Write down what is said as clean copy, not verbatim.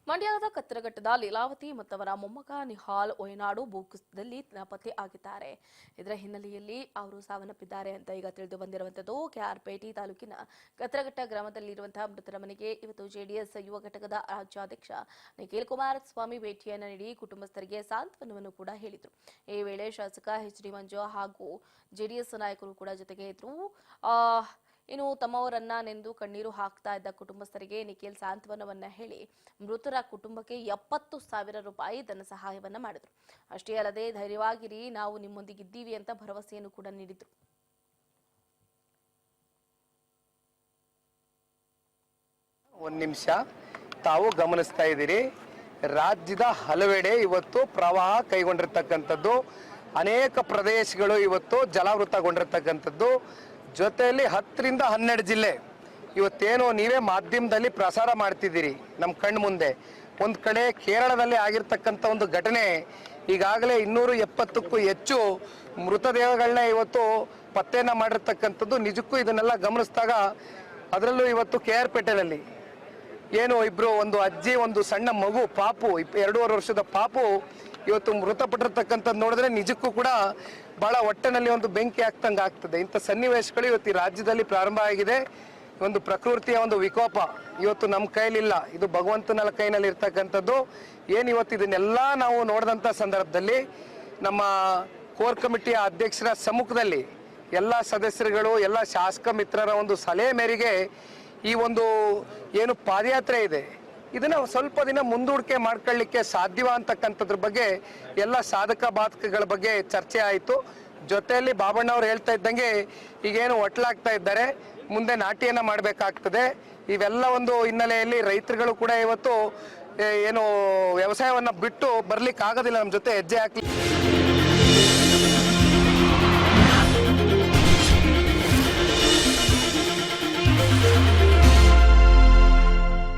ಮಂಡ್ಯದ ಕತ್ತರಘಟ್ಟದ ಲೀಲಾವತಿ ಮತ್ತವರ ಮೊಮ್ಮಗ ನಿಹಾಲ್ ವಯನಾಡು ಭೂಕುಸಿತದಲ್ಲಿ ನಾಪತ್ತೆ ಆಗಿದ್ದಾರೆ. ಇದರ ಹಿನ್ನೆಲೆಯಲ್ಲಿ ಅವರು ಸಾವನ್ನಪ್ಪಿದ್ದಾರೆ ಅಂತ ಈಗ ತಿಳಿದು ಬಂದಿರುವಂತದ್ದು. ಕೆಆರ್ಪೇಟೆ ತಾಲೂಕಿನ ಕತ್ತರಘಟ್ಟ ಗ್ರಾಮದಲ್ಲಿರುವಂತಹ ಮೃತರ ಮನೆಗೆ ಇವತ್ತು ಜೆಡಿಎಸ್ ಯುವ ಘಟಕದ ರಾಜ್ಯಾಧ್ಯಕ್ಷ ನಿಖಿಲ್ ಕುಮಾರಸ್ವಾಮಿ ಭೇಟಿಯನ್ನು ನೀಡಿ ಕುಟುಂಬಸ್ಥರಿಗೆ ಸಾಂತ್ವನವನ್ನು ಕೂಡ ಹೇಳಿದರು. ಈ ವೇಳೆ ಶಾಸಕ ಎಚ್.ಡಿ. ಮಂಜು ಹಾಗೂ ಜೆಡಿಎಸ್ ನಾಯಕರು ಕೂಡ ಜೊತೆಗೆ ಇದ್ರು. ಇನ್ನು ತಮ್ಮವರನ್ನ ನೆಂದು ಕಣ್ಣೀರು ಹಾಕ್ತಾ ಇದ್ದ ಕುಟುಂಬಸ್ಥರಿಗೆ ನಿಖಿಲ್ ಸಾಂತ್ವನವನ್ನ ಹೇಳಿ ಮೃತರ ಕುಟುಂಬಕ್ಕೆ 70,000 ರೂಪಾಯಿ ಧನ ಸಹಾಯವನ್ನ ಮಾಡಿದ್ರು. ಅಷ್ಟೇ ಅಲ್ಲದೆ ಧೈರ್ಯವಾಗಿರಿ, ನಾವು ನಿಮ್ಮೊಂದಿಗಿದ್ದೀವಿ ಅಂತ ಭರವಸೆಯನ್ನು ಕೂಡ ನೀಡಿದ್ರು. ಒಂದು ನಿಮಿಷ ತಾವು ಗಮನಿಸ್ತಾ ಇದ್ದೀರಿ, ರಾಜ್ಯದ ಹಲವೆಡೆ ಇವತ್ತು ಪ್ರವಾಹ ಕೈಗೊಂಡಿರ್ತಕ್ಕಂಥದ್ದು, ಅನೇಕ ಪ್ರದೇಶಗಳು ಇವತ್ತು ಜಲಾವೃತಗೊಂಡಿರ್ತಕ್ಕಂಥದ್ದು. ಜೊತೆಯಲ್ಲಿ 10 ರಿಂದ 12 ಜಿಲ್ಲೆ ಇವತ್ತೇನು ನೀವೇ ಮಾಧ್ಯಮದಲ್ಲಿ ಪ್ರಸಾರ ಮಾಡ್ತಿದ್ದೀರಿ ನಮ್ಮ ಕಣ್ಣು ಮುಂದೆ. ಒಂದು ಕಡೆ ಕೇರಳದಲ್ಲಿ ಆಗಿರ್ತಕ್ಕಂಥ ಒಂದು ಘಟನೆ, ಈಗಾಗಲೇ 270ಕ್ಕೂ ಹೆಚ್ಚು ಮೃತದೇಹಗಳನ್ನ ಇವತ್ತು ಪತ್ತೆಯನ್ನ ಮಾಡಿರ್ತಕ್ಕಂಥದ್ದು. ನಿಜಕ್ಕೂ ಇದನ್ನೆಲ್ಲ ಗಮನಿಸಿದಾಗ, ಅದರಲ್ಲೂ ಇವತ್ತು ಕೆಆರ್ಪೇಟೆನಲ್ಲಿ ಏನು ಇಬ್ರು, ಒಂದು ಅಜ್ಜಿ, ಒಂದು ಸಣ್ಣ ಮಗು ಪಾಪು, 2.5 ವರ್ಷದ ಪಾಪು ಇವತ್ತು ಮೃತಪಟ್ಟಿರ್ತಕ್ಕಂಥದ್ದು ನೋಡಿದ್ರೆ ನಿಜಕ್ಕೂ ಕೂಡ ಬಹಳ ಹೊಟ್ಟೆನಲ್ಲಿ ಒಂದು ಬೆಂಕಿ ಆಗ್ತಂಗೆ ಆಗ್ತದೆ. ಇಂಥ ಸನ್ನಿವೇಶಗಳು ಇವತ್ತು ಈ ರಾಜ್ಯದಲ್ಲಿ ಪ್ರಾರಂಭ ಆಗಿದೆ. ಒಂದು ಪ್ರಕೃತಿಯ ಒಂದು ವಿಕೋಪ ಇವತ್ತು ನಮ್ಮ ಕೈಲಿಲ್ಲ, ಇದು ಭಗವಂತನ ಕೈನಲ್ಲಿ ಇರ್ತಕ್ಕಂಥದ್ದು. ಏನು ಇವತ್ತು ಇದನ್ನೆಲ್ಲ ನಾವು ನೋಡಿದಂಥ ಸಂದರ್ಭದಲ್ಲಿ ನಮ್ಮ ಕೋರ್ ಕಮಿಟಿಯ ಅಧ್ಯಕ್ಷರ ಸಮ್ಮುಖದಲ್ಲಿ ಎಲ್ಲ ಸದಸ್ಯರುಗಳು, ಎಲ್ಲ ಶಾಸಕ ಮಿತ್ರರ ಒಂದು ಸಲಹೆ ಮೇರೆಗೆ ಈ ಒಂದು ಏನು ಪಾದಯಾತ್ರೆ ಇದೆ ಇದನ್ನ ಸ್ವಲ್ಪ ದಿನ ಮುಂದೂಡಿಕೆ ಮಾಡ್ಕೊಳ್ಳಿಕ್ಕೆ ಸಾಧ್ಯವ ಅಂತಕ್ಕಂಥದ್ರ ಬಗ್ಗೆ ಎಲ್ಲ ಸಾಧಕ ಬಾಧಕಗಳ ಬಗ್ಗೆ ಚರ್ಚೆ ಆಯಿತು. ಜೊತೆಯಲ್ಲಿ ಬಾಬಣ್ಣವ್ರು ಹೇಳ್ತಾ ಇದ್ದಂಗೆ ಈಗೇನು ಒಟ್ಲಾಗ್ತಾ ಇದ್ದಾರೆ, ಮುಂದೆ ನಾಟಿಯನ್ನ ಮಾಡಬೇಕಾಗ್ತದೆ. ಇವೆಲ್ಲ ಒಂದು ಹಿನ್ನೆಲೆಯಲ್ಲಿ ರೈತರುಗಳು ಕೂಡ ಇವತ್ತು ಏನು ವ್ಯವಸಾಯವನ್ನ ಬಿಟ್ಟು ಬರ್ಲಿಕ್ಕೆ ಆಗೋದಿಲ್ಲ, ನಮ್ಮ ಜೊತೆ ಹೆಜ್ಜೆ ಹಾಕಿ